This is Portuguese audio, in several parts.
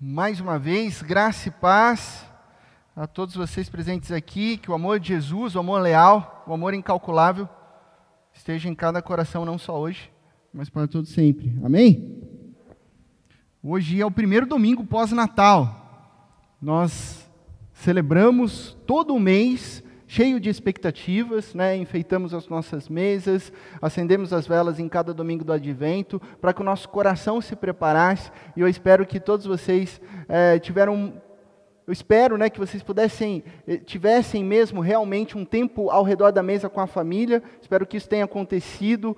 Mais uma vez, graça e paz a todos vocês presentes aqui, que o amor de Jesus, o amor leal, o amor incalculável, esteja em cada coração, não só hoje, mas para todo sempre. Amém? Hoje é o primeiro domingo pós-Natal. Nós celebramos todo o mês cheio de expectativas, né? Enfeitamos as nossas mesas, acendemos as velas em cada domingo do Advento, para que o nosso coração se preparasse, e eu espero que todos vocês eu espero, né, que vocês tivessem mesmo realmente um tempo ao redor da mesa com a família. Espero que isso tenha acontecido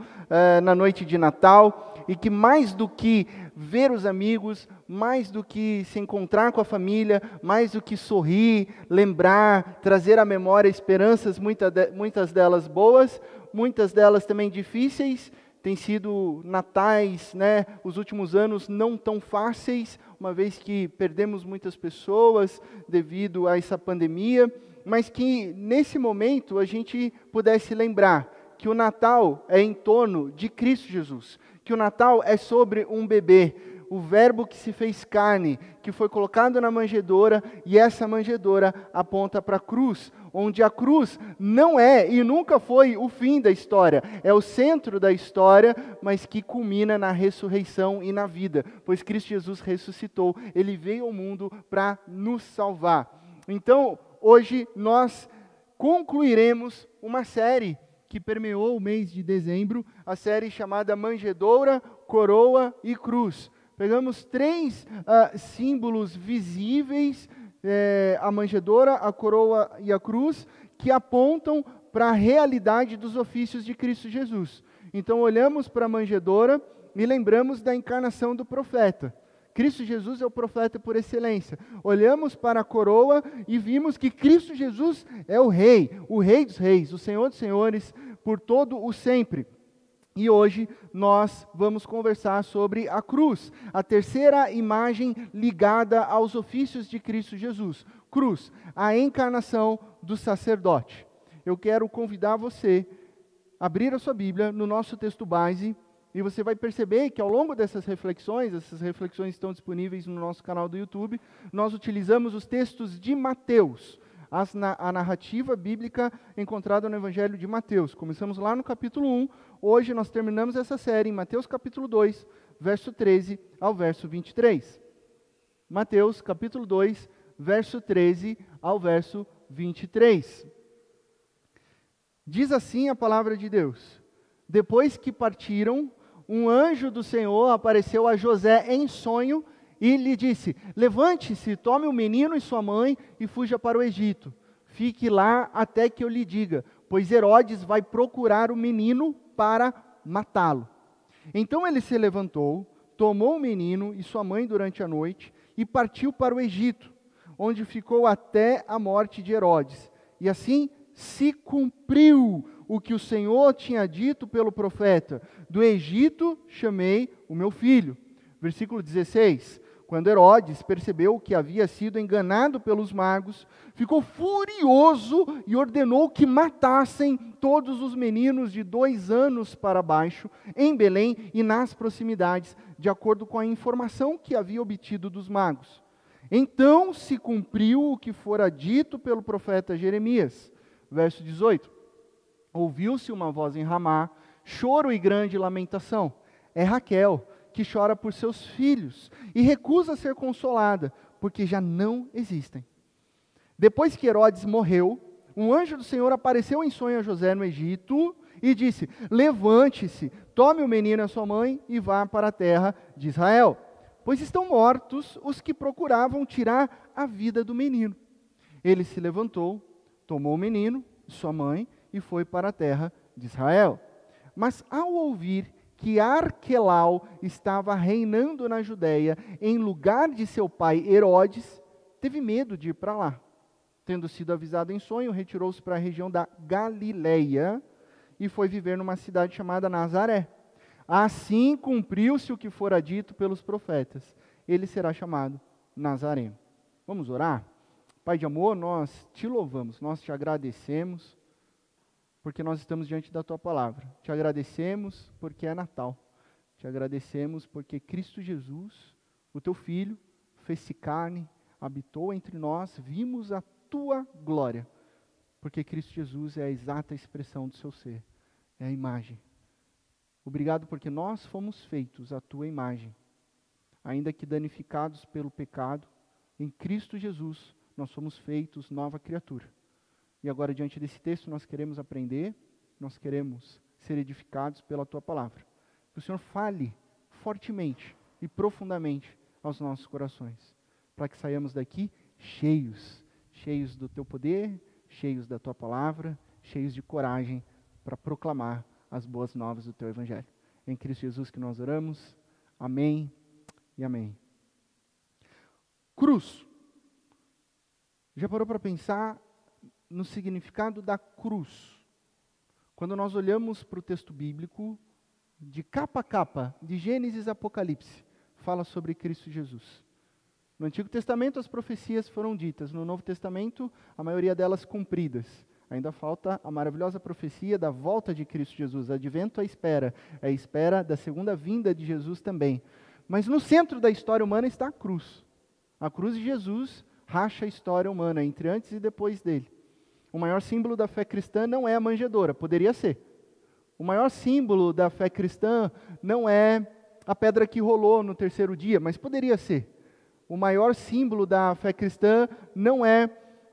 na noite de Natal, e que mais do que ver os amigos, mais do que se encontrar com a família, mais do que sorrir, lembrar, trazer à memória esperanças, muitas delas boas, muitas delas também difíceis. Tem sido natais, né, os últimos anos não tão fáceis, uma vez que perdemos muitas pessoas devido a essa pandemia, mas que nesse momento a gente pudesse lembrar que o Natal é em torno de Cristo Jesus, que o Natal é sobre um bebê, o Verbo que se fez carne, que foi colocado na manjedoura, e essa manjedoura aponta para a cruz, onde a cruz não é e nunca foi o fim da história, é o centro da história, mas que culmina na ressurreição e na vida, pois Cristo Jesus ressuscitou, Ele veio ao mundo para nos salvar. Então, hoje nós concluiremos uma série que permeou o mês de dezembro, a série chamada Manjedoura, Coroa e Cruz. Pegamos três símbolos visíveis, a manjedoura, a coroa e a cruz, que apontam para a realidade dos ofícios de Cristo Jesus. Então olhamos para a manjedoura e lembramos da encarnação do profeta. Cristo Jesus é o profeta por excelência. Olhamos para a coroa e vimos que Cristo Jesus é o Rei dos reis, o Senhor dos senhores, por todo o sempre. E hoje nós vamos conversar sobre a cruz, a terceira imagem ligada aos ofícios de Cristo Jesus. Cruz, a encarnação do sacerdote. Eu quero convidar você a abrir a sua Bíblia no nosso texto base, e você vai perceber que ao longo dessas reflexões, essas reflexões estão disponíveis no nosso canal do YouTube, nós utilizamos os textos de Mateus, a narrativa bíblica encontrada no Evangelho de Mateus. Começamos lá no capítulo 1, hoje nós terminamos essa série em Mateus capítulo 2, verso 13 ao verso 23. Mateus capítulo 2, verso 13 ao verso 23. Diz assim a palavra de Deus: Depois que partiram, um anjo do Senhor apareceu a José em sonho e lhe disse: Levante-se, tome o menino e sua mãe e fuja para o Egito. Fique lá até que eu lhe diga, pois Herodes vai procurar o menino para matá-lo. Então ele se levantou, tomou o menino e sua mãe durante a noite e partiu para o Egito, onde ficou até a morte de Herodes. E assim se cumpriu o que o Senhor tinha dito pelo profeta: do Egito chamei o meu filho. Versículo 16. Quando Herodes percebeu que havia sido enganado pelos magos, ficou furioso e ordenou que matassem todos os meninos de 2 anos para baixo, em Belém e nas proximidades, de acordo com a informação que havia obtido dos magos. Então se cumpriu o que fora dito pelo profeta Jeremias. Verso 18. Ouviu-se uma voz em Ramá, choro e grande lamentação. É Raquel, que chora por seus filhos e recusa ser consolada, porque já não existem. Depois que Herodes morreu, um anjo do Senhor apareceu em sonho a José no Egito e disse: Levante-se, tome o menino e a sua mãe e vá para a terra de Israel, pois estão mortos os que procuravam tirar a vida do menino. Ele se levantou, tomou o menino e sua mãe e foi para a terra de Israel. Mas ao ouvir que Arquelau estava reinando na Judéia, em lugar de seu pai Herodes, teve medo de ir para lá. Tendo sido avisado em sonho, retirou-se para a região da Galileia e foi viver numa cidade chamada Nazaré. Assim cumpriu-se o que fora dito pelos profetas: ele será chamado Nazareno. Vamos orar? Pai de amor, nós te louvamos, nós te agradecemos, porque nós estamos diante da Tua Palavra. Te agradecemos porque é Natal. Te agradecemos porque Cristo Jesus, o Teu Filho, fez-se carne, habitou entre nós, vimos a tua glória. Porque Cristo Jesus é a exata expressão do seu ser, é a imagem. Obrigado porque nós fomos feitos à tua imagem. Ainda que danificados pelo pecado, em Cristo Jesus nós somos feitos nova criatura. E agora, diante desse texto, nós queremos aprender, nós queremos ser edificados pela tua palavra. Que o Senhor fale fortemente e profundamente aos nossos corações, para que saiamos daqui cheios do teu poder, cheios da tua palavra, cheios de coragem para proclamar as boas novas do teu evangelho. Em Cristo Jesus que nós oramos. Amém e amém. Cruz. Já parou para pensar no significado da cruz? Quando nós olhamos para o texto bíblico, de capa a capa, de Gênesis a Apocalipse, fala sobre Cristo Jesus. No Antigo Testamento as profecias foram ditas, no Novo Testamento a maioria delas cumpridas. Ainda falta a maravilhosa profecia da volta de Cristo Jesus, advento à espera, é a espera da segunda vinda de Jesus também. Mas no centro da história humana está a cruz. A cruz de Jesus racha a história humana entre antes e depois dele. O maior símbolo da fé cristã não é a manjedoura, poderia ser. O maior símbolo da fé cristã não é a pedra que rolou no terceiro dia, mas poderia ser. O maior símbolo da fé cristã não é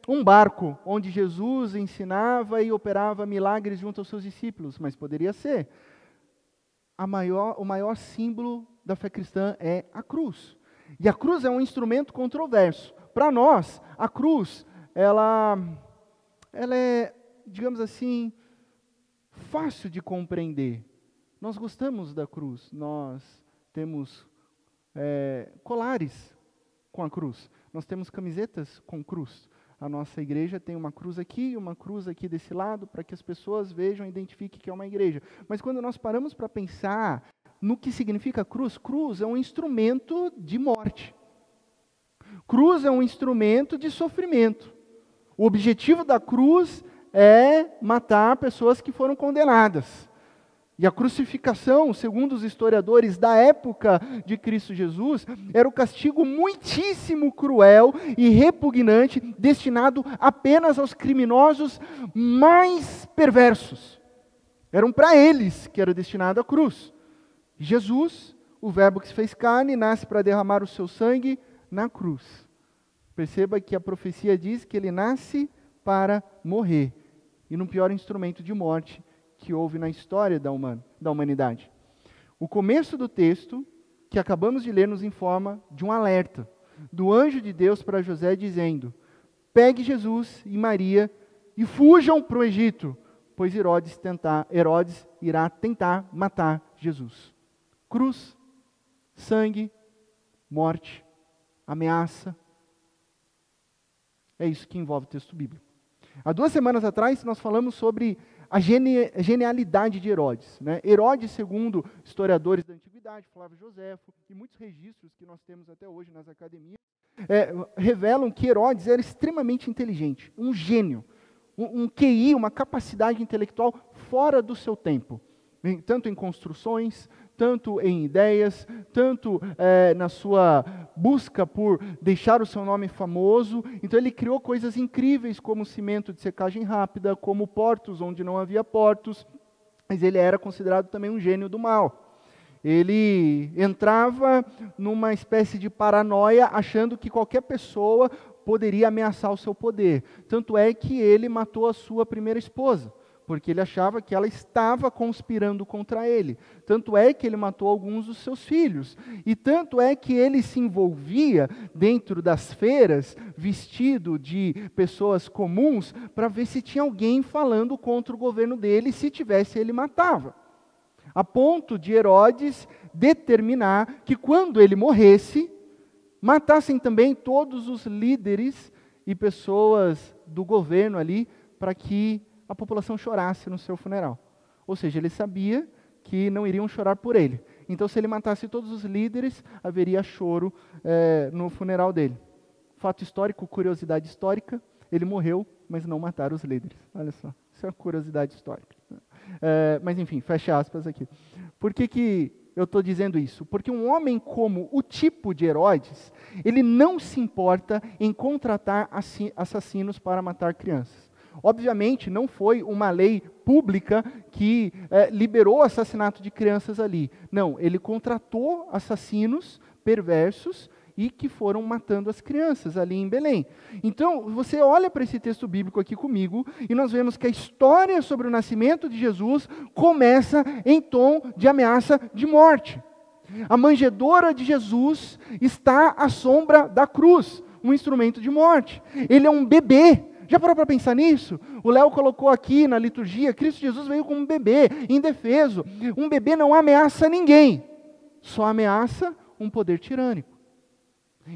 um barco onde Jesus ensinava e operava milagres junto aos seus discípulos, mas poderia ser. O maior símbolo da fé cristã é a cruz. E a cruz é um instrumento controverso. Para nós, a cruz, ela é, digamos assim, fácil de compreender. Nós gostamos da cruz, nós temos colares com a cruz, nós temos camisetas com cruz. A nossa igreja tem uma cruz aqui e uma cruz aqui desse lado, para que as pessoas vejam e identifiquem que é uma igreja. Mas quando nós paramos para pensar no que significa cruz, cruz é um instrumento de morte. Cruz é um instrumento de sofrimento. O objetivo da cruz é matar pessoas que foram condenadas. E a crucificação, segundo os historiadores da época de Cristo Jesus, era o castigo muitíssimo cruel e repugnante, destinado apenas aos criminosos mais perversos. Eram para eles que era destinada a cruz. Jesus, o verbo que se fez carne, nasce para derramar o seu sangue na cruz. Perceba que a profecia diz que ele nasce para morrer, e no pior instrumento de morte que houve na história da humanidade. O começo do texto, que acabamos de ler, nos informa de um alerta do anjo de Deus para José, dizendo: pegue Jesus e Maria e fujam para o Egito, pois Herodes irá tentar matar Jesus. Cruz, sangue, morte, ameaça. É isso que envolve o texto bíblico. Há 2 semanas atrás, nós falamos sobre a genialidade de Herodes. Né? Herodes, segundo historiadores da antiguidade, Flávio Joséfo, e muitos registros que nós temos até hoje nas academias, revelam que Herodes era extremamente inteligente, um gênio, um QI, uma capacidade intelectual fora do seu tempo. Tanto em construções, tanto em ideias, tanto na sua busca por deixar o seu nome famoso. Então ele criou coisas incríveis, como cimento de secagem rápida, como portos onde não havia portos, mas ele era considerado também um gênio do mal. Ele entrava numa espécie de paranoia, achando que qualquer pessoa poderia ameaçar o seu poder. Tanto é que ele matou a sua primeira esposa, porque ele achava que ela estava conspirando contra ele. Tanto é que ele matou alguns dos seus filhos. E tanto é que ele se envolvia dentro das feiras, vestido de pessoas comuns, para ver se tinha alguém falando contra o governo dele, e se tivesse, ele matava. A ponto de Herodes determinar que quando ele morresse, matassem também todos os líderes e pessoas do governo ali, para que a população chorasse no seu funeral. Ou seja, ele sabia que não iriam chorar por ele. Então, se ele matasse todos os líderes, haveria choro no funeral dele. Fato histórico, curiosidade histórica, ele morreu, mas não mataram os líderes. Olha só, isso é uma curiosidade histórica. Mas enfim, fecha aspas aqui. Por que eu estou dizendo isso? Porque um homem como o tipo de Herodes, ele não se importa em contratar assassinos para matar crianças. Obviamente, não foi uma lei pública que liberou o assassinato de crianças ali. Não, ele contratou assassinos perversos e que foram matando as crianças ali em Belém. Então, você olha para esse texto bíblico aqui comigo, e nós vemos que a história sobre o nascimento de Jesus começa em tom de ameaça de morte. A manjedoura de Jesus está à sombra da cruz, um instrumento de morte. Ele é um bebê. Já parou para pensar nisso? O Léo colocou aqui na liturgia, Cristo Jesus veio como um bebê, indefeso. Um bebê não ameaça ninguém, só ameaça um poder tirânico.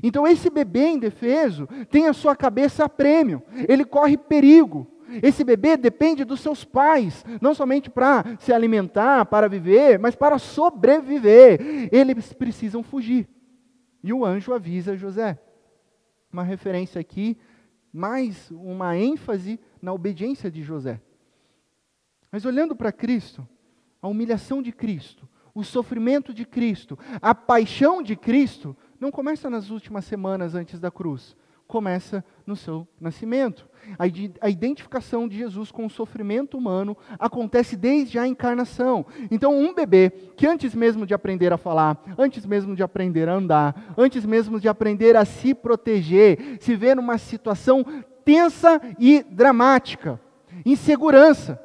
Então esse bebê indefeso tem a sua cabeça a prêmio, ele corre perigo. Esse bebê depende dos seus pais, não somente para se alimentar, para viver, mas para sobreviver. Eles precisam fugir. E o anjo avisa José. Uma referência aqui, mais uma ênfase na obediência de José. Mas olhando para Cristo, a humilhação de Cristo, o sofrimento de Cristo, a paixão de Cristo, não começa nas últimas semanas antes da cruz, começa no seu nascimento. A identificação de Jesus com o sofrimento humano acontece desde a encarnação. Então, um bebê que antes mesmo de aprender a falar, antes mesmo de aprender a andar, antes mesmo de aprender a se proteger, se vê numa situação tensa e dramática, insegurança,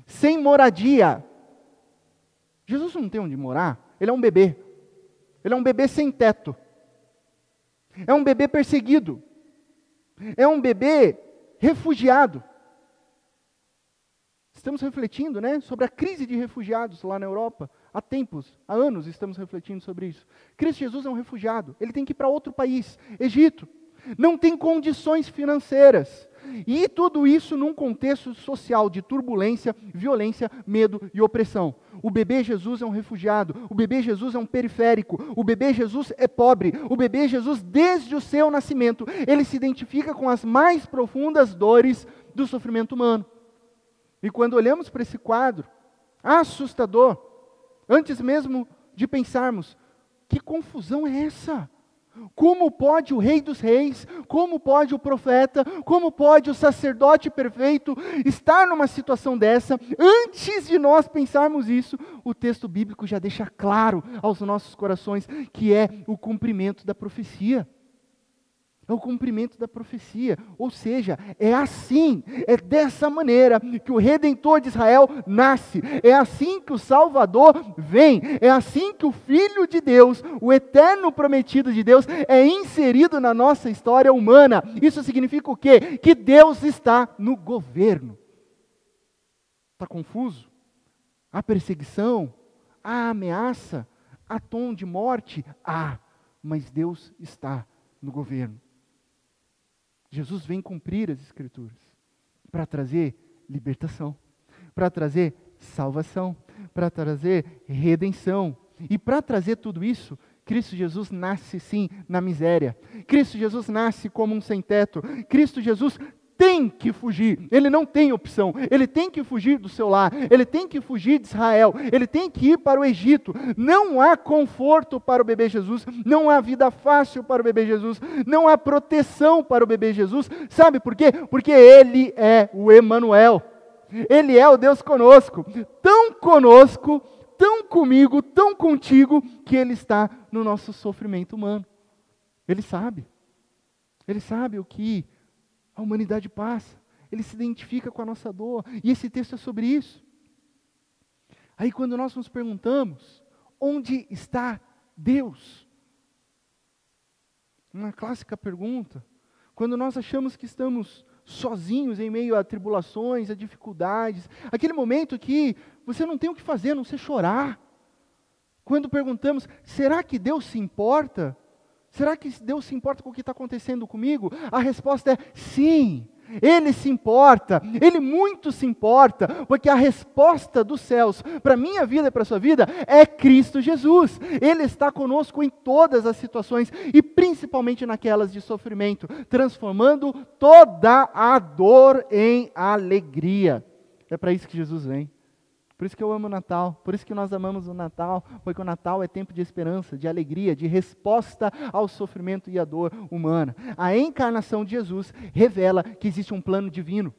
sem moradia. Jesus não tem onde morar, ele é um bebê. Ele é um bebê sem teto. É um bebê perseguido. É um bebê refugiado. Estamos refletindo, sobre a crise de refugiados lá na Europa. Há tempos, há anos estamos refletindo sobre isso. Cristo Jesus é um refugiado. Ele tem que ir para outro país, Egito. Não tem condições financeiras. E tudo isso num contexto social de turbulência, violência, medo e opressão. O bebê Jesus é um refugiado, o bebê Jesus é um periférico, o bebê Jesus é pobre, o bebê Jesus desde o seu nascimento, ele se identifica com as mais profundas dores do sofrimento humano. E quando olhamos para esse quadro, assustador, antes mesmo de pensarmos, que confusão é essa? Como pode o Rei dos Reis, como pode o profeta, como pode o sacerdote perfeito estar numa situação dessa? Antes de nós pensarmos isso, o texto bíblico já deixa claro aos nossos corações que é o cumprimento da profecia. É o cumprimento da profecia, ou seja, é assim, é dessa maneira que o Redentor de Israel nasce, é assim que o Salvador vem, é assim que o Filho de Deus, o eterno prometido de Deus, é inserido na nossa história humana. Isso significa o quê? Que Deus está no governo. Está confuso? Há perseguição? Há ameaça? Há tom de morte? Há, mas Deus está no governo. Jesus vem cumprir as Escrituras para trazer libertação, para trazer salvação, para trazer redenção. E para trazer tudo isso, Cristo Jesus nasce sim na miséria. Cristo Jesus nasce como um sem-teto. Cristo Jesus tem que fugir, ele não tem opção, ele tem que fugir do seu lar, ele tem que fugir de Israel, ele tem que ir para o Egito. Não há conforto para o bebê Jesus, não há vida fácil para o bebê Jesus, não há proteção para o bebê Jesus. Sabe por quê? Porque ele é o Emanuel, ele é o Deus conosco, tão comigo, tão contigo, que ele está no nosso sofrimento humano. Ele sabe o que a humanidade passa, ele se identifica com a nossa dor, e esse texto é sobre isso. Aí quando nós nos perguntamos, onde está Deus? Uma clássica pergunta, quando nós achamos que estamos sozinhos em meio a tribulações, a dificuldades, aquele momento que você não tem o que fazer, a não ser chorar. Quando perguntamos, será que Deus se importa? Será que Deus se importa com o que está acontecendo comigo? A resposta é sim, Ele se importa, Ele muito se importa, porque a resposta dos céus para a minha vida e para a sua vida é Cristo Jesus. Ele está conosco em todas as situações e principalmente naquelas de sofrimento, transformando toda a dor em alegria. É para isso que Jesus vem. Por isso que eu amo o Natal, por isso que nós amamos o Natal, porque o Natal é tempo de esperança, de alegria, de resposta ao sofrimento e à dor humana. A encarnação de Jesus revela que existe um plano divino.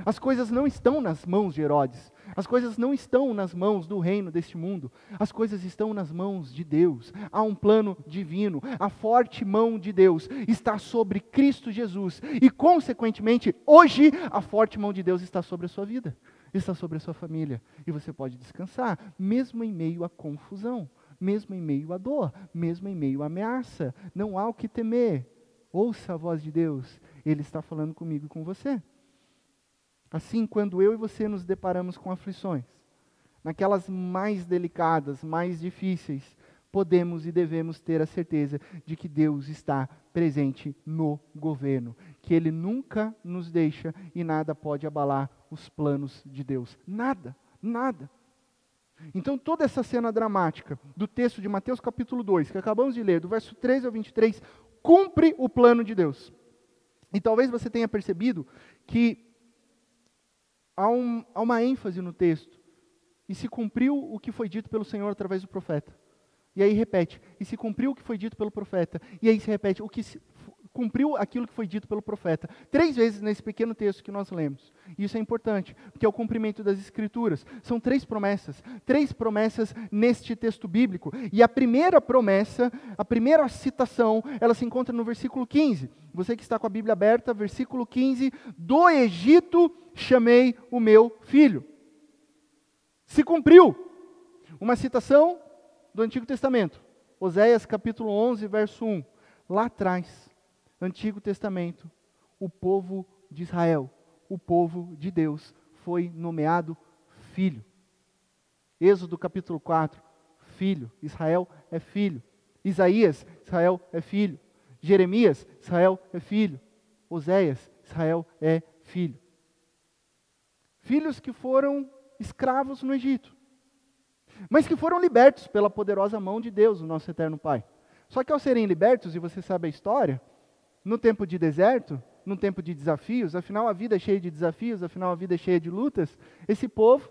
As coisas não estão nas mãos de Herodes, as coisas não estão nas mãos do reino deste mundo, as coisas estão nas mãos de Deus. Há um plano divino, a forte mão de Deus está sobre Cristo Jesus e, consequentemente, hoje a forte mão de Deus está sobre a sua vida. Está sobre a sua família, e você pode descansar, mesmo em meio à confusão, mesmo em meio à dor, mesmo em meio à ameaça. Não há o que temer. Ouça a voz de Deus, Ele está falando comigo e com você. Assim, quando eu e você nos deparamos com aflições, naquelas mais delicadas, mais difíceis, podemos e devemos ter a certeza de que Deus está presente no governo, que Ele nunca nos deixa e nada pode abalar os planos de Deus. Nada, nada. Então toda essa cena dramática do texto de Mateus capítulo 2, que acabamos de ler, do verso 13 ao 23, cumpre o plano de Deus. E talvez você tenha percebido que há uma ênfase no texto, e se cumpriu o que foi dito pelo Senhor através do profeta. E aí repete, e se cumpriu o que foi dito pelo profeta. E aí se repete, cumpriu aquilo que foi dito pelo profeta. 3 vezes nesse pequeno texto que nós lemos. E isso é importante, porque é o cumprimento das Escrituras. São 3 promessas neste texto bíblico. E a primeira promessa, a primeira citação, ela se encontra no versículo 15. Você que está com a Bíblia aberta, versículo 15, do Egito chamei o meu filho. Se cumpriu. Uma citação do Antigo Testamento, Oséias capítulo 11, verso 1. Lá atrás, Antigo Testamento, o povo de Israel, o povo de Deus, foi nomeado filho. Êxodo capítulo 4, filho. Israel é filho. Isaías, Israel é filho. Jeremias, Israel é filho. Oséias, Israel é filho. Filhos que foram escravos no Egito, mas que foram libertos pela poderosa mão de Deus, o nosso eterno Pai. Só que ao serem libertos, e você sabe a história, no tempo de deserto, no tempo de desafios, afinal a vida é cheia de desafios, afinal a vida é cheia de lutas, esse povo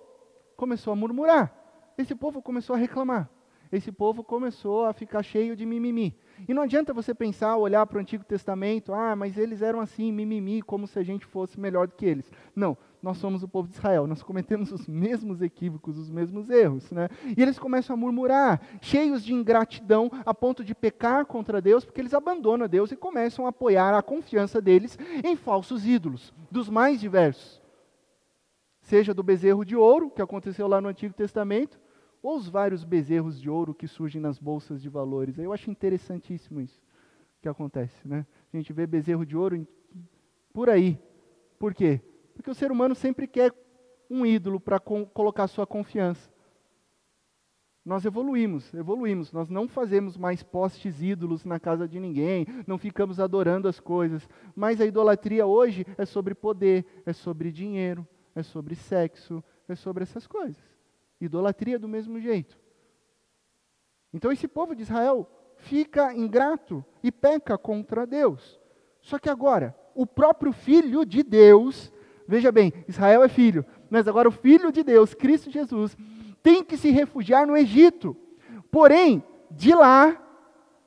começou a murmurar, esse povo começou a reclamar, esse povo começou a ficar cheio de mimimi. E não adianta você pensar, olhar para o Antigo Testamento, mas eles eram assim, mimimi, como se a gente fosse melhor do que eles. Não, nós somos o povo de Israel, nós cometemos os mesmos equívocos, os mesmos erros, né? E eles começam a murmurar, cheios de ingratidão, a ponto de pecar contra Deus, porque eles abandonam Deus e começam a apoiar a confiança deles em falsos ídolos, dos mais diversos. Seja do bezerro de ouro, que aconteceu lá no Antigo Testamento, ou os vários bezerros de ouro que surgem nas bolsas de valores. Eu acho interessantíssimo isso que acontece, né? A gente vê bezerro de ouro por aí. Por quê? Porque o ser humano sempre quer um ídolo para colocar sua confiança. Nós evoluímos, nós não fazemos mais postes ídolos na casa de ninguém, não ficamos adorando as coisas, mas a idolatria hoje é sobre poder, é sobre dinheiro, é sobre sexo, é sobre essas coisas. Idolatria do mesmo jeito. Então esse povo de Israel fica ingrato e peca contra Deus. Só que agora, o próprio Filho de Deus, veja bem, Israel é filho, mas agora o Filho de Deus, Cristo Jesus, tem que se refugiar no Egito. Porém, de lá,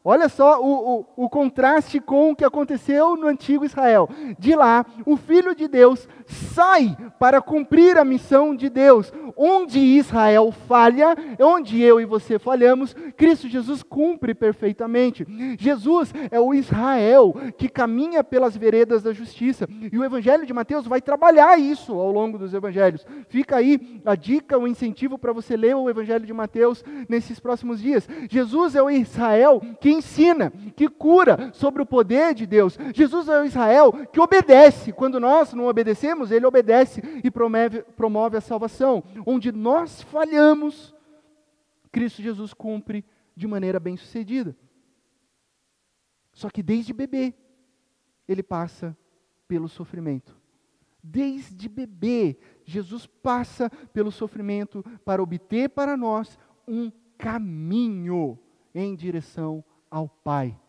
olha só o contraste com o que aconteceu no antigo Israel. De lá, o Filho de Deus sai para cumprir a missão de Deus. Onde Israel falha, onde eu e você falhamos, Cristo Jesus cumpre perfeitamente. Jesus é o Israel que caminha pelas veredas da justiça. E o Evangelho de Mateus vai trabalhar isso ao longo dos Evangelhos. Fica aí a dica, o incentivo para você ler o Evangelho de Mateus nesses próximos dias. Jesus é o Israel que ensina, que cura sobre o poder de Deus. Jesus é o Israel que obedece. Quando nós não obedecemos, Ele obedece e promove a salvação. Onde nós falhamos, Cristo Jesus cumpre de maneira bem-sucedida. Só que desde bebê, Ele passa pelo sofrimento. Desde bebê, Jesus passa pelo sofrimento para obter para nós um caminho em direção ao Pai.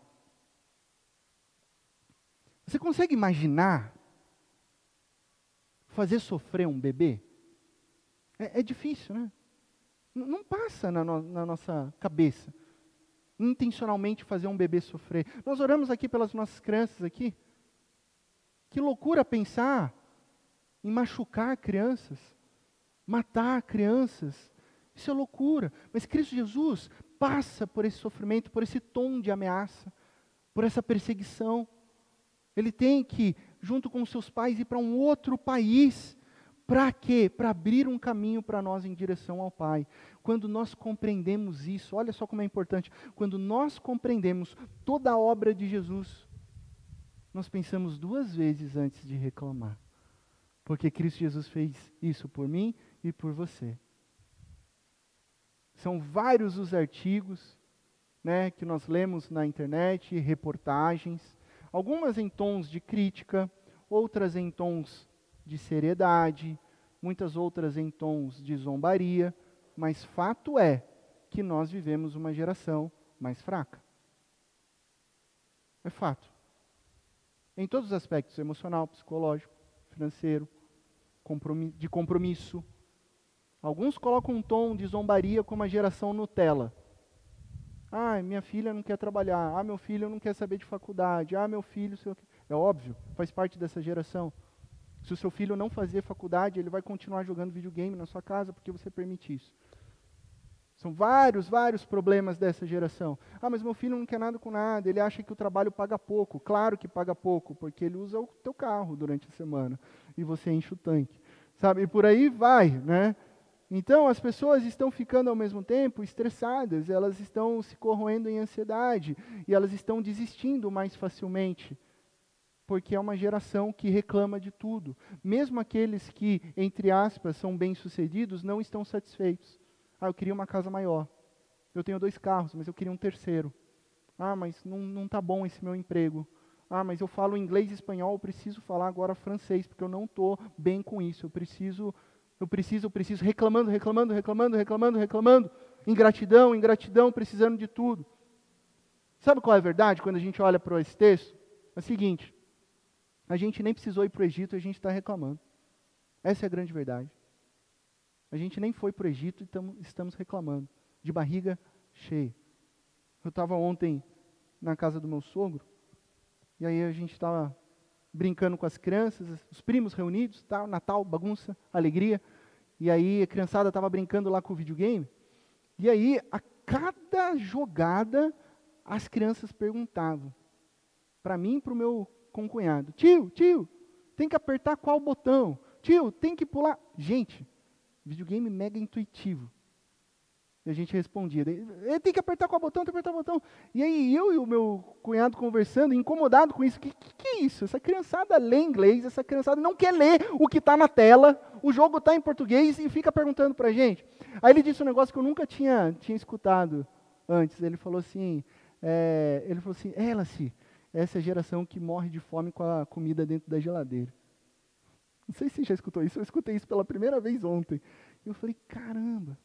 Você consegue imaginar fazer sofrer um bebê? É difícil, né? Não passa na nossa cabeça intencionalmente fazer um bebê sofrer. Nós oramos aqui pelas nossas crianças aqui. Que loucura pensar em machucar crianças, matar crianças. Isso é loucura. Mas Cristo Jesus passa por esse sofrimento, por esse tom de ameaça, por essa perseguição. Ele tem que, junto com seus pais, ir para um outro país. Para quê? Para abrir um caminho para nós em direção ao Pai. Quando nós compreendemos isso, olha só como é importante. Quando nós compreendemos toda a obra de Jesus, nós pensamos 2 vezes antes de reclamar. Porque Cristo Jesus fez isso por mim e por você. São vários os artigos, né, que nós lemos na internet, reportagens, algumas em tons de crítica, outras em tons de seriedade, muitas outras em tons de zombaria, mas fato é que nós vivemos uma geração mais fraca. É fato. Em todos os aspectos, emocional, psicológico, financeiro, de compromisso. Alguns colocam um tom de zombaria como a geração Nutella. Ah, minha filha não quer trabalhar. Ah, meu filho não quer saber de faculdade. Ah, meu filho... É óbvio, faz parte dessa geração. Se o seu filho não fazer faculdade, ele vai continuar jogando videogame na sua casa porque você permite isso. São vários problemas dessa geração. Ah, mas meu filho não quer nada com nada, ele acha que o trabalho paga pouco. Claro que paga pouco, porque ele usa o teu carro durante a semana e você enche o tanque. Sabe? E por aí vai, né? Então, as pessoas estão ficando ao mesmo tempo estressadas, elas estão se corroendo em ansiedade e elas estão desistindo mais facilmente. Porque é uma geração que reclama de tudo. Mesmo aqueles que, entre aspas, são bem-sucedidos, não estão satisfeitos. Ah, eu queria uma casa maior. Eu tenho 2 carros, mas eu queria um terceiro. Ah, mas não está bom esse meu emprego. Ah, mas eu falo inglês e espanhol, eu preciso falar agora francês, porque eu não estou bem com isso. Eu preciso, reclamando. Ingratidão, precisando de tudo. Sabe qual é a verdade quando a gente olha para esse texto? É o seguinte, a gente nem precisou ir para o Egito e a gente está reclamando. Essa é a grande verdade. A gente nem foi para o Egito e estamos reclamando, de barriga cheia. Eu estava ontem na casa do meu sogro, e aí a gente estava brincando com as crianças, os primos reunidos, tá, Natal, bagunça, alegria, e aí a criançada estava brincando lá com o videogame, e aí a cada jogada as crianças perguntavam, para mim e para o meu concunhado, tio, tem que apertar qual botão? Tio, tem que pular... Gente, videogame mega intuitivo. E a gente respondia, tem que apertar qual botão, tem que apertar o botão. E aí eu e o meu cunhado conversando, incomodado com isso. Que é isso? Essa criançada lê inglês, essa criançada não quer ler o que está na tela, o jogo está em português e fica perguntando para a gente. Aí ele disse um negócio que eu nunca tinha escutado antes. Ele falou assim, Laci, essa é a geração que morre de fome com a comida dentro da geladeira. Não sei se você já escutou isso, eu escutei isso pela primeira vez ontem. E eu falei, caramba,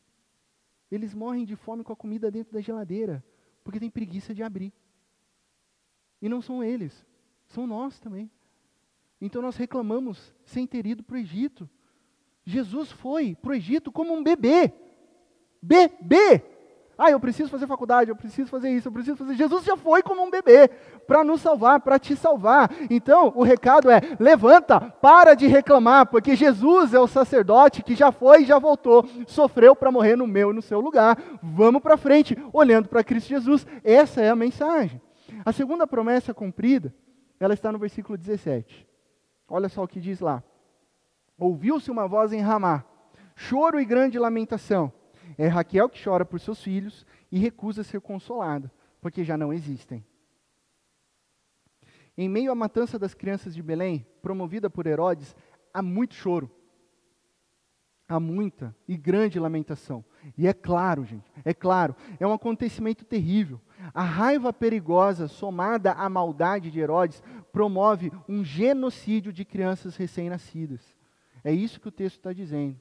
eles morrem de fome com a comida dentro da geladeira, porque tem preguiça de abrir. E não são eles, são nós também. Então nós reclamamos sem ter ido para o Egito. Jesus foi para o Egito como um bebê. Bebê! Ah, eu preciso fazer faculdade, eu preciso fazer isso, eu preciso fazer... Jesus já foi como um bebê, para nos salvar, para te salvar. Então, o recado é, levanta, para de reclamar, porque Jesus é o sacerdote que já foi e já voltou, sofreu para morrer no meu e no seu lugar. Vamos para frente, olhando para Cristo Jesus. Essa é a mensagem. A segunda promessa cumprida, ela está no versículo 17. Olha só o que diz lá. Ouviu-se uma voz em Ramá, choro e grande lamentação. É Raquel que chora por seus filhos e recusa ser consolada, porque já não existem. Em meio à matança das crianças de Belém, promovida por Herodes, há muito choro. Há muita e grande lamentação. E é claro, gente, é um acontecimento terrível. A raiva perigosa, somada à maldade de Herodes, promove um genocídio de crianças recém-nascidas. É isso que o texto está dizendo.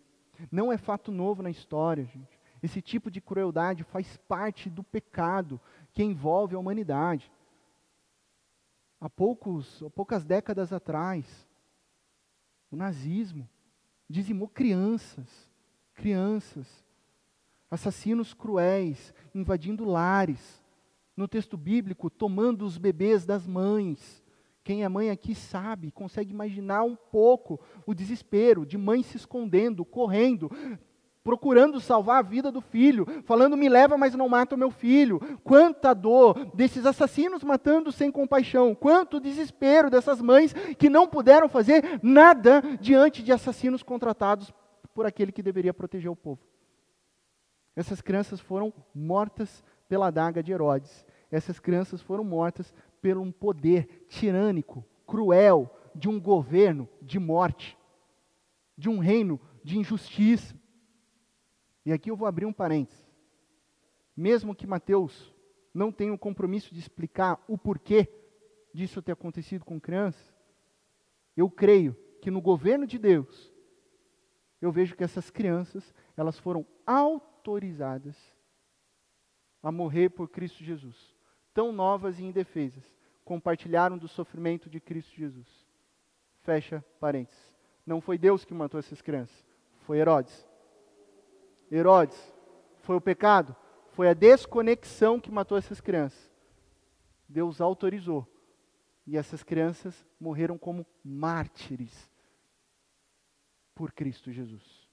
Não é fato novo na história, gente. Esse tipo de crueldade faz parte do pecado que envolve a humanidade. Há poucas décadas atrás, o nazismo dizimou crianças crianças. Assassinos cruéis, invadindo lares. No texto bíblico, tomando os bebês das mães. Quem é mãe aqui sabe, consegue imaginar um pouco o desespero de mãe se escondendo, correndo, procurando salvar a vida do filho, falando, me leva, mas não mata o meu filho. Quanta dor desses assassinos matando sem compaixão. Quanto desespero dessas mães que não puderam fazer nada diante de assassinos contratados por aquele que deveria proteger o povo. Essas crianças foram mortas pela adaga de Herodes. Essas crianças foram mortas por um poder tirânico, cruel, de um governo de morte, de um reino de injustiça. E aqui eu vou abrir um parênteses. Mesmo que Mateus não tenha o compromisso de explicar o porquê disso ter acontecido com crianças, eu creio que no governo de Deus, eu vejo que essas crianças, elas foram autorizadas a morrer por Cristo Jesus. Tão novas e indefesas, compartilharam do sofrimento de Cristo Jesus. Fecha parênteses. Não foi Deus que matou essas crianças, foi Herodes. Herodes, foi o pecado? Foi a desconexão que matou essas crianças. Deus autorizou. E essas crianças morreram como mártires por Cristo Jesus.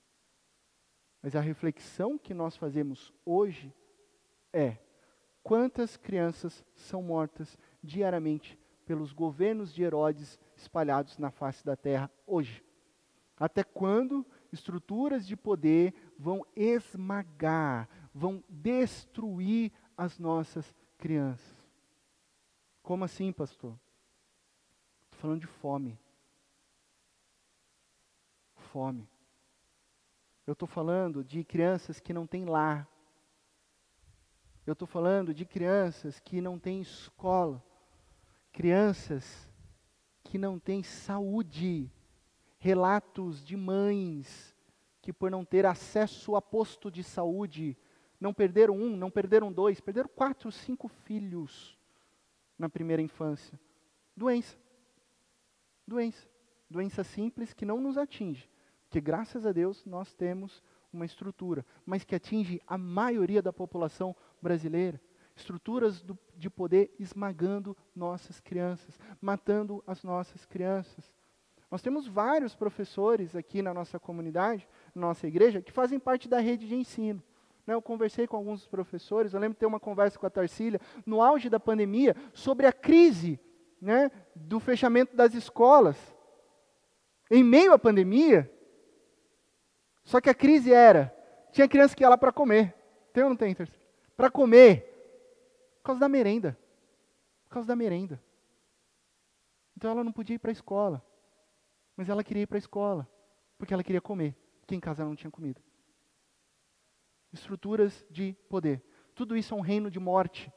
Mas a reflexão que nós fazemos hoje é: quantas crianças são mortas diariamente pelos governos de Herodes espalhados na face da terra hoje? Até quando estruturas de poder vão esmagar, vão destruir as nossas crianças? Como assim, pastor? Estou falando de fome. Fome. Eu estou falando de crianças que não têm lar. Eu estou falando de crianças que não têm escola. Crianças que não têm saúde. Relatos de mães que, por não ter acesso a posto de saúde, não perderam um, não perderam dois, perderam 4, 5 filhos na primeira infância. Doença. Doença. Doença simples que não nos atinge, porque graças a Deus nós temos uma estrutura, mas que atinge a maioria da população brasileira. Estruturas de poder esmagando nossas crianças, matando as nossas crianças. Nós temos vários professores aqui na nossa comunidade, na nossa igreja, que fazem parte da rede de ensino. Eu conversei com alguns professores, eu lembro de ter uma conversa com a Tarsília, no auge da pandemia, sobre a crise, do fechamento das escolas. Em meio à pandemia, só que a crise tinha criança que ia lá para comer. Tem ou não tem, Tarsília? Para comer, por causa da merenda. Por causa da merenda. Então ela não podia ir para a escola. Mas ela queria ir para a escola, porque ela queria comer, porque em casa ela não tinha comida. Estruturas de poder. Tudo isso é um reino de morte,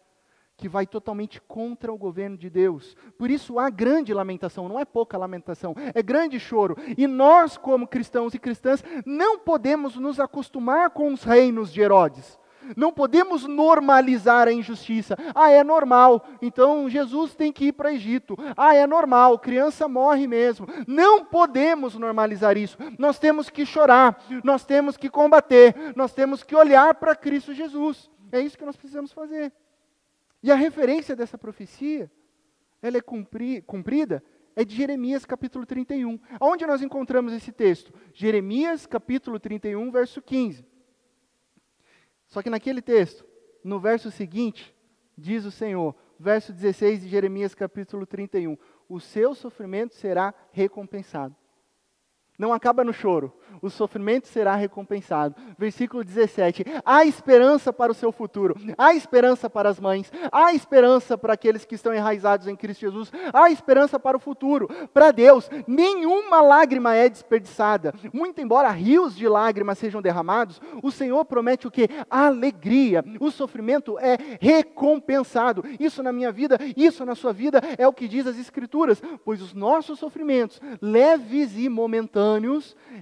que vai totalmente contra o governo de Deus. Por isso há grande lamentação, não é pouca lamentação, é grande choro. E nós, como cristãos e cristãs, não podemos nos acostumar com os reinos de Herodes. Não podemos normalizar a injustiça. É normal, então Jesus tem que ir para o Egito. É normal, criança morre mesmo. Não podemos normalizar isso. Nós temos que chorar, nós temos que combater, nós temos que olhar para Cristo Jesus. É isso que nós precisamos fazer. E a referência dessa profecia, ela é cumprida, é de Jeremias capítulo 31. Onde nós encontramos esse texto? Jeremias capítulo 31, verso 15. Só que naquele texto, no verso seguinte, diz o Senhor, verso 16 de Jeremias capítulo 31, o seu sofrimento será recompensado. Não acaba no choro, o sofrimento será recompensado. Versículo 17, há esperança para o seu futuro, há esperança para as mães, há esperança para aqueles que estão enraizados em Cristo Jesus, há esperança para o futuro. Para Deus, nenhuma lágrima é desperdiçada. Muito embora rios de lágrimas sejam derramados, o Senhor promete o quê? Alegria. O sofrimento é recompensado. Isso na minha vida, isso na sua vida, é o que diz as Escrituras, pois os nossos sofrimentos, leves e momentâneos,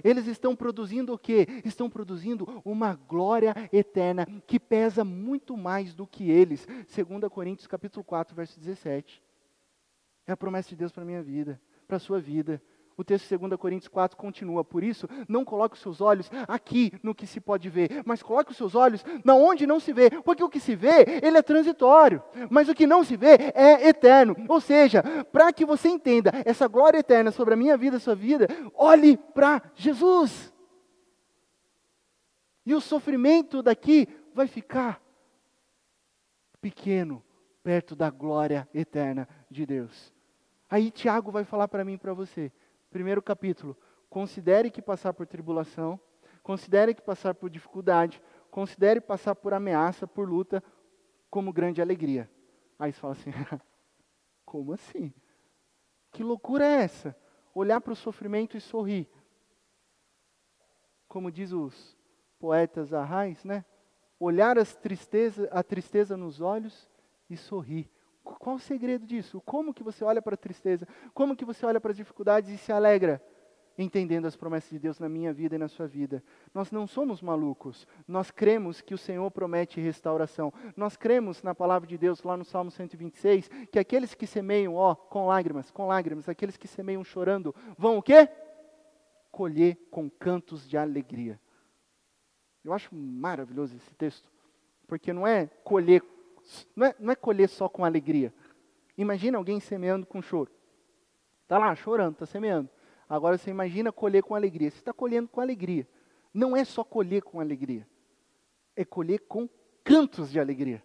eles estão produzindo o quê? Estão produzindo uma glória eterna que pesa muito mais do que eles. 2 Coríntios capítulo 4, verso 17. É a promessa de Deus para a minha vida, para a sua vida. O texto de 2 Coríntios 4 continua, por isso, não coloque os seus olhos aqui no que se pode ver, mas coloque os seus olhos na onde não se vê, porque o que se vê, ele é transitório, mas o que não se vê é eterno. Ou seja, para que você entenda essa glória eterna sobre a minha vida, a sua vida, olhe para Jesus. E o sofrimento daqui vai ficar pequeno, perto da glória eterna de Deus. Aí Tiago vai falar para mim e para você, primeiro capítulo, considere que passar por tribulação, considere que passar por dificuldade, considere passar por ameaça, por luta, como grande alegria. Aí você fala assim, como assim? Que loucura é essa? Olhar para o sofrimento e sorrir. Como diz os poetas arrais, né? Olhar a tristeza nos olhos e sorrir. Qual o segredo disso? Como que você olha para a tristeza? Como que você olha para as dificuldades e se alegra? Entendendo as promessas de Deus na minha vida e na sua vida. Nós não somos malucos. Nós cremos que o Senhor promete restauração. Nós cremos na palavra de Deus, lá no Salmo 126, que aqueles que semeiam, com lágrimas, aqueles que semeiam chorando, vão o quê? Colher com cantos de alegria. Eu acho maravilhoso esse texto, porque não é colher só com alegria. Imagina alguém semeando com choro. Está lá chorando, está semeando. Agora você imagina colher com alegria. Você está colhendo com alegria. Não é só colher com alegria. É colher com cantos de alegria.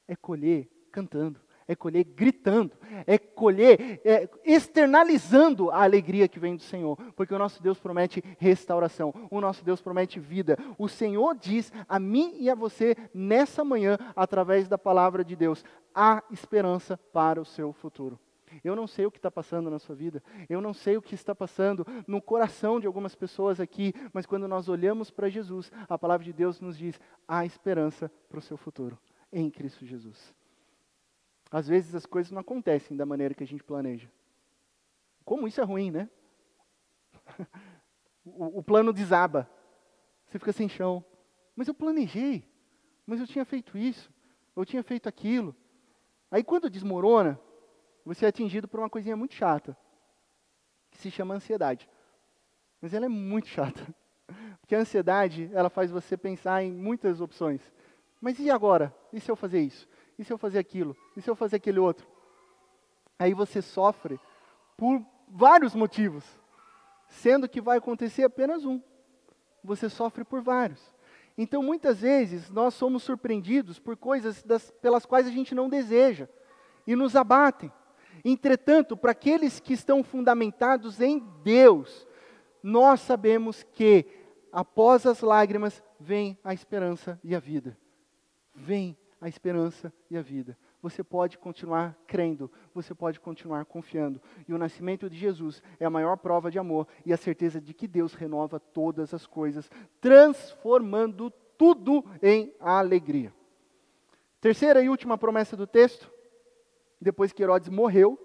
É colher cantando. É colher gritando. É colher externalizando a alegria que vem do Senhor. Porque o nosso Deus promete restauração. O nosso Deus promete vida. O Senhor diz a mim e a você nessa manhã, através da palavra de Deus, há esperança para o seu futuro. Eu não sei o que está passando na sua vida, eu não sei o que está passando no coração de algumas pessoas aqui, mas quando nós olhamos para Jesus, a palavra de Deus nos diz, há esperança para o seu futuro, em Cristo Jesus. Às vezes as coisas não acontecem da maneira que a gente planeja. Como isso é ruim, né? o plano desaba, você fica sem chão. Mas eu planejei, mas eu tinha feito isso, eu tinha feito aquilo. Aí quando desmorona, você é atingido por uma coisinha muito chata, que se chama ansiedade. Mas ela é muito chata. Porque a ansiedade, ela faz você pensar em muitas opções. Mas e agora? E se eu fazer isso? E se eu fazer aquilo? E se eu fazer aquele outro? Aí você sofre por vários motivos, sendo que vai acontecer apenas um. Você sofre por vários. Então, muitas vezes, nós somos surpreendidos por coisas pelas quais a gente não deseja, e nos abatem. Entretanto, para aqueles que estão fundamentados em Deus, nós sabemos que após as lágrimas vem a esperança e a vida. Vem a esperança e a vida. Você pode continuar crendo, você pode continuar confiando. E o nascimento de Jesus é a maior prova de amor e a certeza de que Deus renova todas as coisas, transformando tudo em alegria. Terceira e última promessa do texto. Depois que Herodes morreu,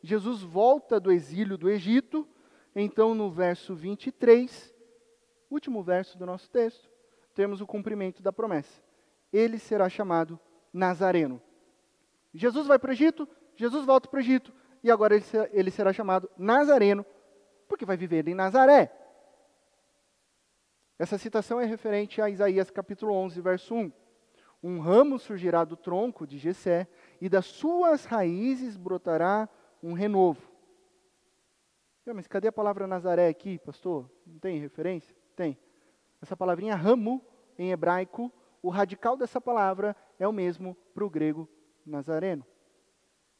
Jesus volta do exílio do Egito. Então, no verso 23, último verso do nosso texto, temos o cumprimento da promessa. Ele será chamado Nazareno. Jesus vai para o Egito, Jesus volta para o Egito, e agora ele será chamado Nazareno, porque vai viver em Nazaré. Essa citação é referente a Isaías capítulo 11, verso 1. Um ramo surgirá do tronco de Jessé, e das suas raízes brotará um renovo. Mas cadê a palavra Nazaré aqui, pastor? Não tem referência? Tem. Essa palavrinha ramo, em hebraico, o radical dessa palavra é o mesmo para o grego Nazareno.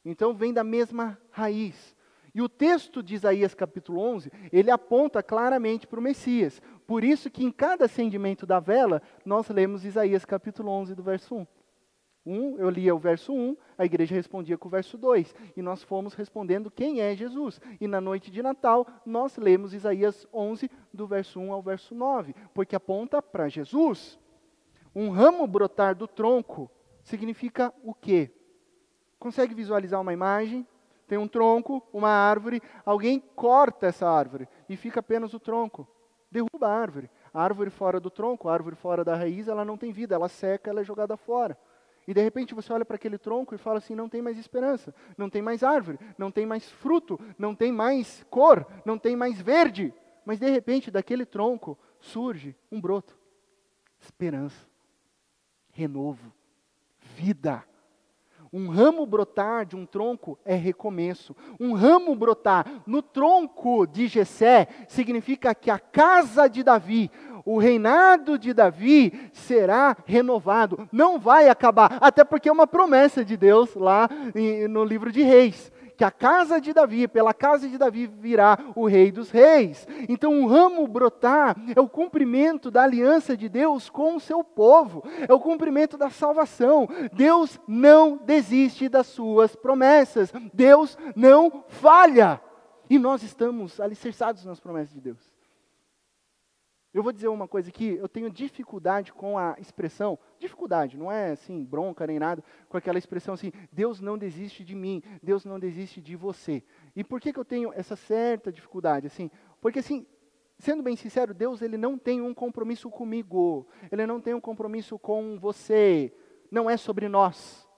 Então vem da mesma raiz. E o texto de Isaías capítulo 11, ele aponta claramente para o Messias. Por isso que em cada acendimento da vela, nós lemos Isaías capítulo 11 do verso 1. Eu lia o verso 1, a igreja respondia com o verso 2. E nós fomos respondendo quem é Jesus. E na noite de Natal, nós lemos Isaías 11, do verso 1 ao verso 9. Porque aponta para Jesus. Um ramo brotar do tronco significa o quê? Consegue visualizar uma imagem? Tem um tronco, uma árvore, alguém corta essa árvore e fica apenas o tronco. Derruba a árvore fora do tronco, a árvore fora da raiz, ela não tem vida, ela seca, ela é jogada fora. E de repente você olha para aquele tronco e fala assim, não tem mais esperança, não tem mais árvore, não tem mais fruto, não tem mais cor, não tem mais verde. Mas de repente daquele tronco surge um broto. Esperança, renovo, vida. Um ramo brotar de um tronco é recomeço. Um ramo brotar no tronco de Jessé significa que a casa de Davi, o reinado de Davi será renovado. Não vai acabar, até porque é uma promessa de Deus lá no livro de Reis. Que a casa de Davi, pela casa de Davi virá o rei dos reis. Então um ramo brotar é o cumprimento da aliança de Deus com o seu povo. É o cumprimento da salvação. Deus não desiste das suas promessas. Deus não falha. E nós estamos alicerçados nas promessas de Deus. Eu vou dizer uma coisa aqui, eu tenho dificuldade com a expressão, dificuldade, não é assim, bronca nem nada, com aquela expressão assim, Deus não desiste de mim, Deus não desiste de você. E por que eu tenho essa certa dificuldade? Assim, porque assim, sendo bem sincero, Deus ele não tem um compromisso comigo, Ele não tem um compromisso com você, não é sobre nós.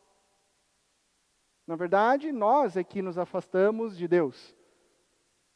Na verdade, nós é que nos afastamos de Deus.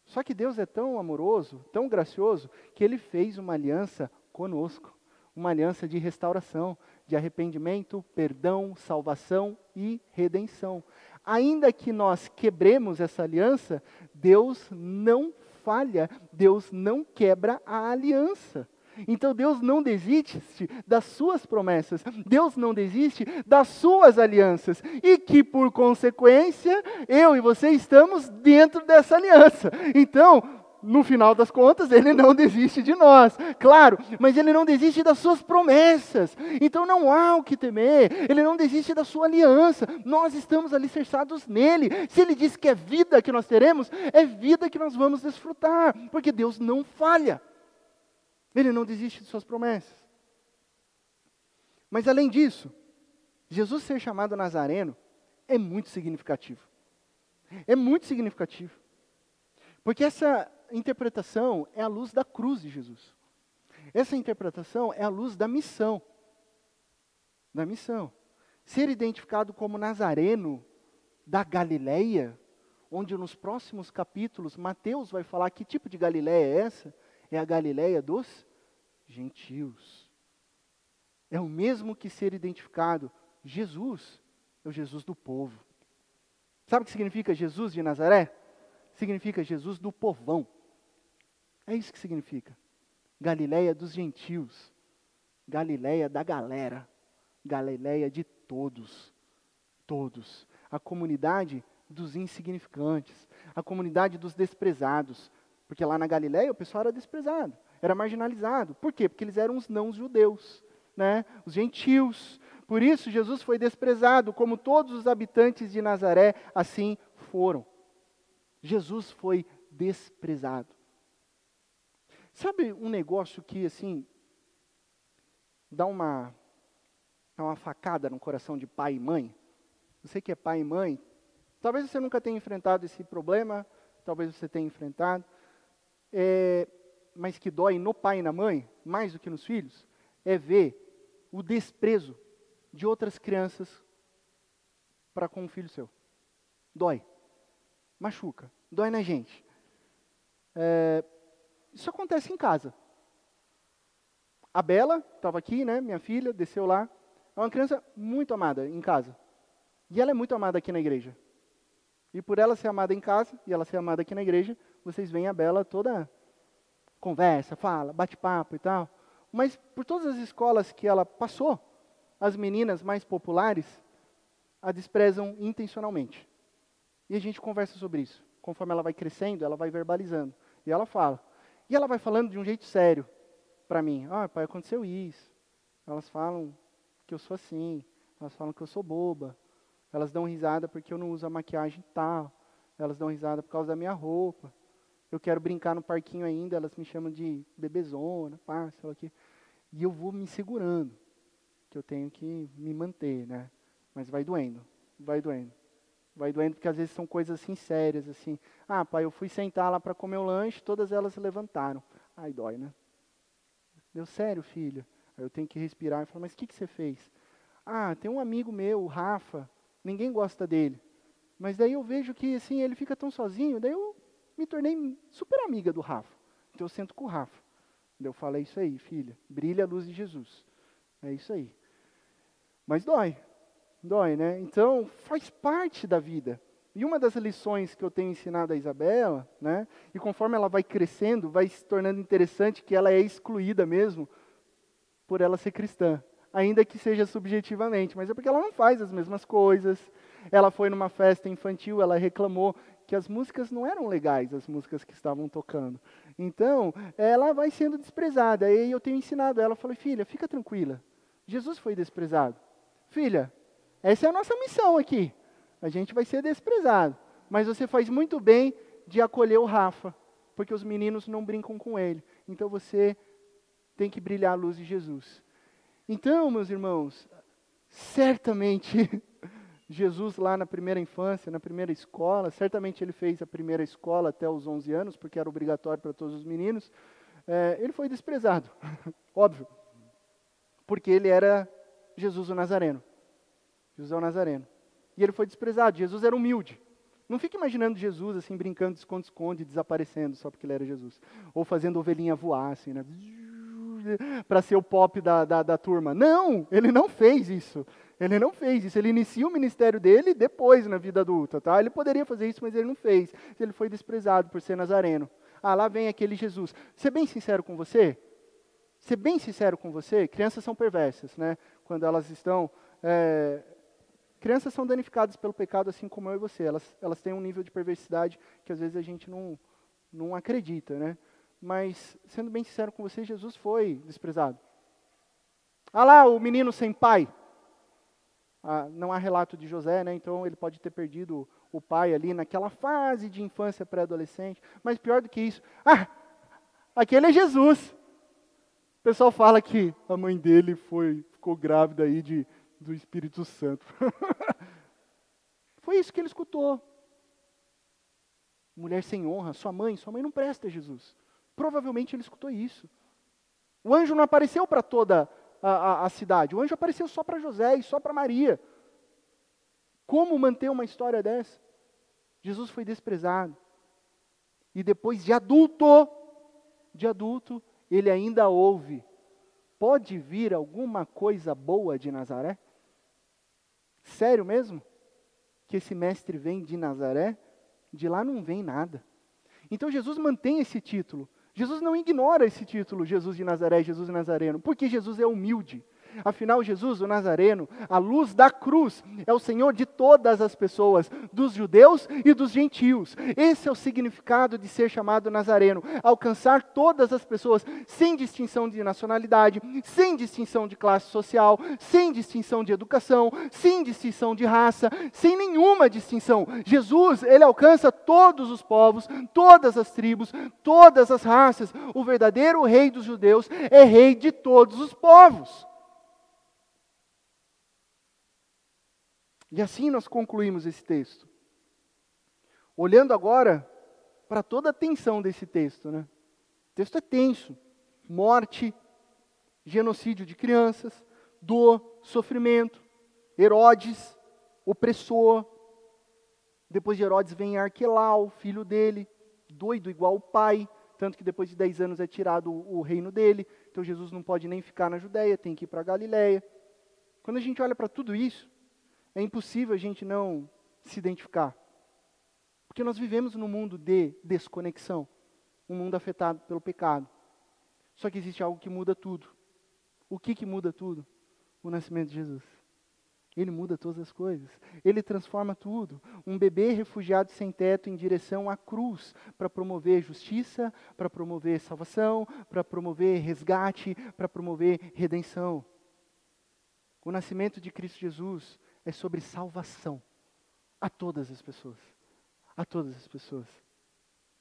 Só que Deus é tão amoroso, tão gracioso, que Ele fez uma aliança conosco. Uma aliança de restauração, de arrependimento, perdão, salvação e redenção. Ainda que nós quebremos essa aliança, Deus não falha, Deus não quebra a aliança. Então Deus não desiste das suas promessas, Deus não desiste das suas alianças, e que por consequência, eu e você estamos dentro dessa aliança. Então, no final das contas, Ele não desiste de nós, claro, mas Ele não desiste das suas promessas. Então não há o que temer, Ele não desiste da sua aliança, nós estamos alicerçados nele. Se Ele diz que é vida que nós teremos, é vida que nós vamos desfrutar, porque Deus não falha. Ele não desiste de suas promessas. Mas além disso, Jesus ser chamado Nazareno é muito significativo. É muito significativo. Porque essa interpretação é a luz da cruz de Jesus. Essa interpretação é a luz da missão. Da missão. Ser identificado como Nazareno da Galileia, onde nos próximos capítulos Mateus vai falar que tipo de Galileia é essa? É a Galileia dos gentios. É o mesmo que ser identificado. Jesus é o Jesus do povo. Sabe o que significa Jesus de Nazaré? Significa Jesus do povão. É isso que significa. Galileia dos gentios. Galileia da galera. Galileia de todos. Todos. A comunidade dos insignificantes. A comunidade dos desprezados. Porque lá na Galileia o pessoal era desprezado, era marginalizado. Por quê? Porque eles eram os não-judeus, né? Os gentios. Por isso Jesus foi desprezado, como todos os habitantes de Nazaré assim foram. Jesus foi desprezado. Sabe um negócio que assim, dá uma facada no coração de pai e mãe? Você que é pai e mãe, talvez você nunca tenha enfrentado esse problema, talvez você tenha enfrentado. Mas que dói no pai e na mãe, mais do que nos filhos, é ver o desprezo de outras crianças para com um filho seu. Dói, machuca, dói na gente. Isso acontece em casa. A Bela estava aqui, né, minha filha, desceu lá. É uma criança muito amada em casa. E ela é muito amada aqui na igreja. E por ela ser amada em casa, e ela ser amada aqui na igreja, vocês veem a Bela toda conversa, fala, bate papo e tal. Mas por todas as escolas que ela passou, as meninas mais populares a desprezam intencionalmente. E a gente conversa sobre isso. Conforme ela vai crescendo, ela vai verbalizando. E ela fala. E ela vai falando de um jeito sério para mim. Pai, aconteceu isso. Elas falam que eu sou assim. Elas falam que eu sou boba. Elas dão risada porque eu não uso a maquiagem tal. Elas dão risada por causa da minha roupa. Eu quero brincar no parquinho ainda, elas me chamam de bebezona, pá, sei lá o quê. E eu vou me segurando, que eu tenho que me manter, né? Mas vai doendo, vai doendo. Vai doendo porque às vezes são coisas assim sérias, assim. Pai, eu fui sentar lá para comer o lanche, todas elas se levantaram. Ai, dói, né? Sério, filha? Aí eu tenho que respirar e falar, mas o que você fez? tem um amigo meu, o Rafa, ninguém gosta dele. Mas daí eu vejo que assim, ele fica tão sozinho, daí eu me tornei super amiga do Rafa. Então eu sento com o Rafa. Daí eu falo, é isso aí, filha, brilha a luz de Jesus. É isso aí. Mas dói, né? Então faz parte da vida. E uma das lições que eu tenho ensinado a Isabela, né? E conforme ela vai crescendo, vai se tornando interessante que ela é excluída mesmo por ela ser cristã. Ainda que seja subjetivamente, mas é porque ela não faz as mesmas coisas. Ela foi numa festa infantil, ela reclamou que as músicas não eram legais, as músicas que estavam tocando. Então, ela vai sendo desprezada. Aí eu tenho ensinado ela, falei, filha, fica tranquila. Jesus foi desprezado. Filha, essa é a nossa missão aqui. A gente vai ser desprezado. Mas você faz muito bem de acolher o Rafa, porque os meninos não brincam com ele. Então você tem que brilhar a luz de Jesus. Então, meus irmãos, certamente Jesus lá na primeira infância, na primeira escola, certamente ele fez a primeira escola até os 11 anos, porque era obrigatório para todos os meninos, ele foi desprezado, óbvio, porque ele era Jesus o Nazareno. Jesus é o Nazareno. E ele foi desprezado, Jesus era humilde. Não fique imaginando Jesus assim, brincando de esconde-esconde, desaparecendo só porque ele era Jesus. Ou fazendo ovelhinha voar, assim, né? Para ser o pop da turma. Não, ele não fez isso. Ele não fez isso. Ele inicia o ministério dele depois na vida adulta, tá? Ele poderia fazer isso, mas ele não fez. Ele foi desprezado por ser nazareno. Lá vem aquele Jesus. Ser bem sincero com você? Ser bem sincero com você? Crianças são perversas, né? Quando elas estão... Crianças são danificadas pelo pecado, assim como eu e você. Elas têm um nível de perversidade que às vezes a gente não acredita, né? Mas, sendo bem sincero com você, Jesus foi desprezado. Lá, o menino sem pai. Não há relato de José, né? Então ele pode ter perdido o pai ali naquela fase de infância pré-adolescente. Mas pior do que isso, aquele é Jesus. O pessoal fala que a mãe dele ficou grávida aí do Espírito Santo. Foi isso que ele escutou. Mulher sem honra, sua mãe não presta, Jesus. Provavelmente ele escutou isso. O anjo não apareceu para toda a cidade. O anjo apareceu só para José e só para Maria. Como manter uma história dessa? Jesus foi desprezado. E depois de adulto, ele ainda ouve: pode vir alguma coisa boa de Nazaré? Sério mesmo? Que esse mestre vem de Nazaré? De lá não vem nada. Então Jesus mantém esse título. Jesus não ignora esse título, Jesus de Nazaré, Jesus Nazareno, porque Jesus é humilde. Afinal, Jesus, o Nazareno, a luz da cruz, é o Senhor de todas as pessoas, dos judeus e dos gentios. Esse é o significado de ser chamado Nazareno, alcançar todas as pessoas, sem distinção de nacionalidade, sem distinção de classe social, sem distinção de educação, sem distinção de raça, sem nenhuma distinção. Jesus, ele alcança todos os povos, todas as tribos, todas as raças. O verdadeiro rei dos judeus é rei de todos os povos. E assim nós concluímos esse texto. Olhando agora para toda a tensão desse texto, né? O texto é tenso. Morte, genocídio de crianças, dor, sofrimento, Herodes, opressor. Depois de Herodes vem Arquelau, filho dele, doido igual o pai, tanto que depois de 10 anos é tirado o reino dele. Então Jesus não pode nem ficar na Judéia, tem que ir para a Galiléia. Quando a gente olha para tudo isso, é impossível a gente não se identificar. Porque nós vivemos num mundo de desconexão. Um mundo afetado pelo pecado. Só que existe algo que muda tudo. O que muda tudo? O nascimento de Jesus. Ele muda todas as coisas. Ele transforma tudo. Um bebê refugiado sem teto em direção à cruz. Para promover justiça, para promover salvação, para promover resgate, para promover redenção. O nascimento de Cristo Jesus é sobre salvação a todas as pessoas. A todas as pessoas.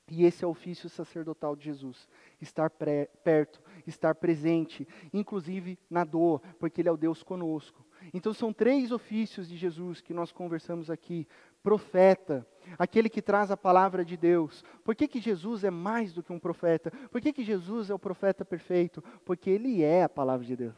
E esse é o ofício sacerdotal de Jesus. Estar perto, estar presente, inclusive na dor, porque Ele é o Deus conosco. Então são 3 ofícios de Jesus que nós conversamos aqui. Profeta, aquele que traz a palavra de Deus. Por que Jesus é mais do que um profeta? Por que Jesus é o profeta perfeito? Porque Ele é a palavra de Deus.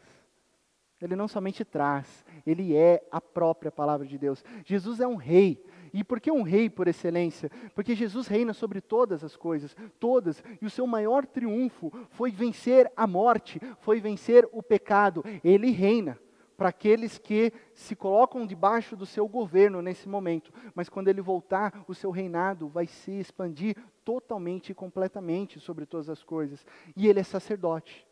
Ele não somente traz, ele é a própria palavra de Deus. Jesus é um rei. E por que um rei por excelência? Porque Jesus reina sobre todas as coisas, todas. E o seu maior triunfo foi vencer a morte, foi vencer o pecado. Ele reina para aqueles que se colocam debaixo do seu governo nesse momento. Mas quando ele voltar, o seu reinado vai se expandir totalmente e completamente sobre todas as coisas. E ele é sacerdote,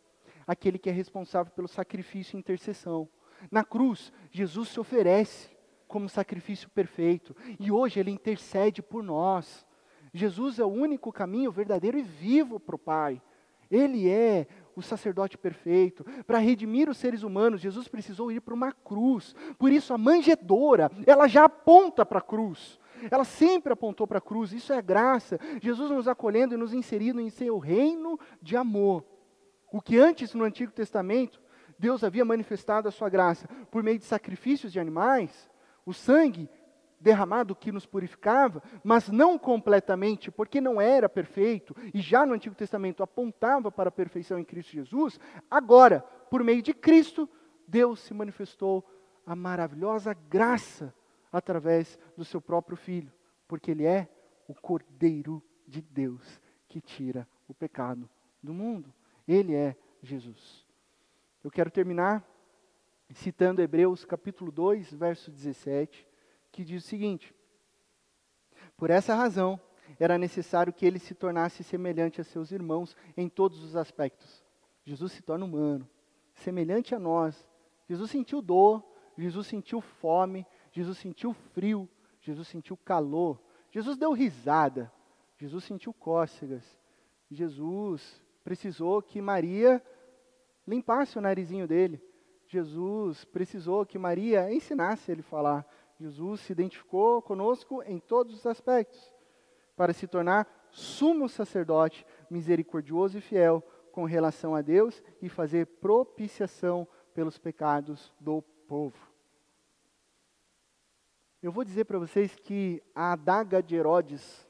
aquele que é responsável pelo sacrifício e intercessão. Na cruz, Jesus se oferece como sacrifício perfeito, e hoje ele intercede por nós. Jesus é o único caminho verdadeiro e vivo para o Pai. Ele é o sacerdote perfeito. Para redimir os seres humanos, Jesus precisou ir para uma cruz. Por isso a manjedoura, ela já aponta para a cruz. Ela sempre apontou para a cruz. Isso é graça. Jesus nos acolhendo e nos inserindo em seu reino de amor. O que antes no Antigo Testamento, Deus havia manifestado a sua graça por meio de sacrifícios de animais, o sangue derramado que nos purificava, mas não completamente, porque não era perfeito, e já no Antigo Testamento apontava para a perfeição em Cristo Jesus. Agora, por meio de Cristo, Deus se manifestou a maravilhosa graça através do seu próprio Filho, porque Ele é o Cordeiro de Deus que tira o pecado do mundo. Ele é Jesus. Eu quero terminar citando Hebreus capítulo 2, verso 17, que diz o seguinte: por essa razão, era necessário que ele se tornasse semelhante a seus irmãos em todos os aspectos. Jesus se torna humano, semelhante a nós. Jesus sentiu dor, Jesus sentiu fome, Jesus sentiu frio, Jesus sentiu calor, Jesus deu risada, Jesus sentiu cócegas, Jesus precisou que Maria limpasse o narizinho dele, Jesus precisou que Maria ensinasse ele a falar. Jesus se identificou conosco em todos os aspectos, para se tornar sumo sacerdote, misericordioso e fiel com relação a Deus e fazer propiciação pelos pecados do povo. Eu vou dizer para vocês que a adaga de Herodes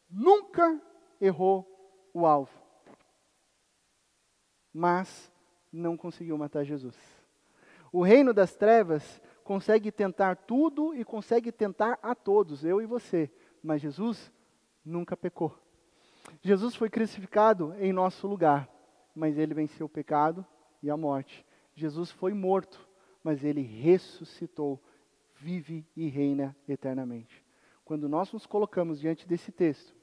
nunca errou o alvo, mas não conseguiu matar Jesus. O reino das trevas consegue tentar tudo e consegue tentar a todos, eu e você, mas Jesus nunca pecou. Jesus foi crucificado em nosso lugar, mas ele venceu o pecado e a morte. Jesus foi morto, mas ele ressuscitou, vive e reina eternamente. Quando nós nos colocamos diante desse texto,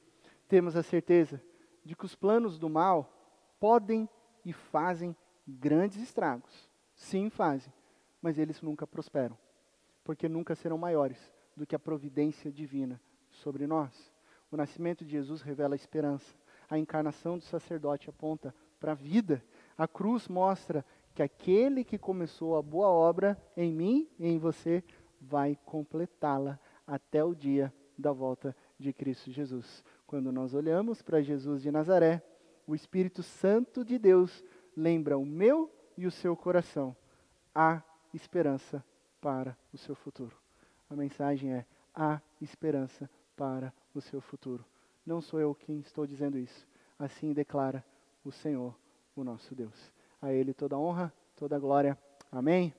temos a certeza de que os planos do mal podem e fazem grandes estragos. Sim, fazem, mas eles nunca prosperam, porque nunca serão maiores do que a providência divina sobre nós. O nascimento de Jesus revela a esperança. A encarnação do sacerdote aponta para a vida. A cruz mostra que aquele que começou a boa obra em mim e em você vai completá-la até o dia da volta de Cristo Jesus. Quando nós olhamos para Jesus de Nazaré, o Espírito Santo de Deus lembra o meu e o seu coração. Há esperança para o seu futuro. A mensagem é: há esperança para o seu futuro. Não sou eu quem estou dizendo isso. Assim declara o Senhor, o nosso Deus. A Ele toda honra, toda glória. Amém?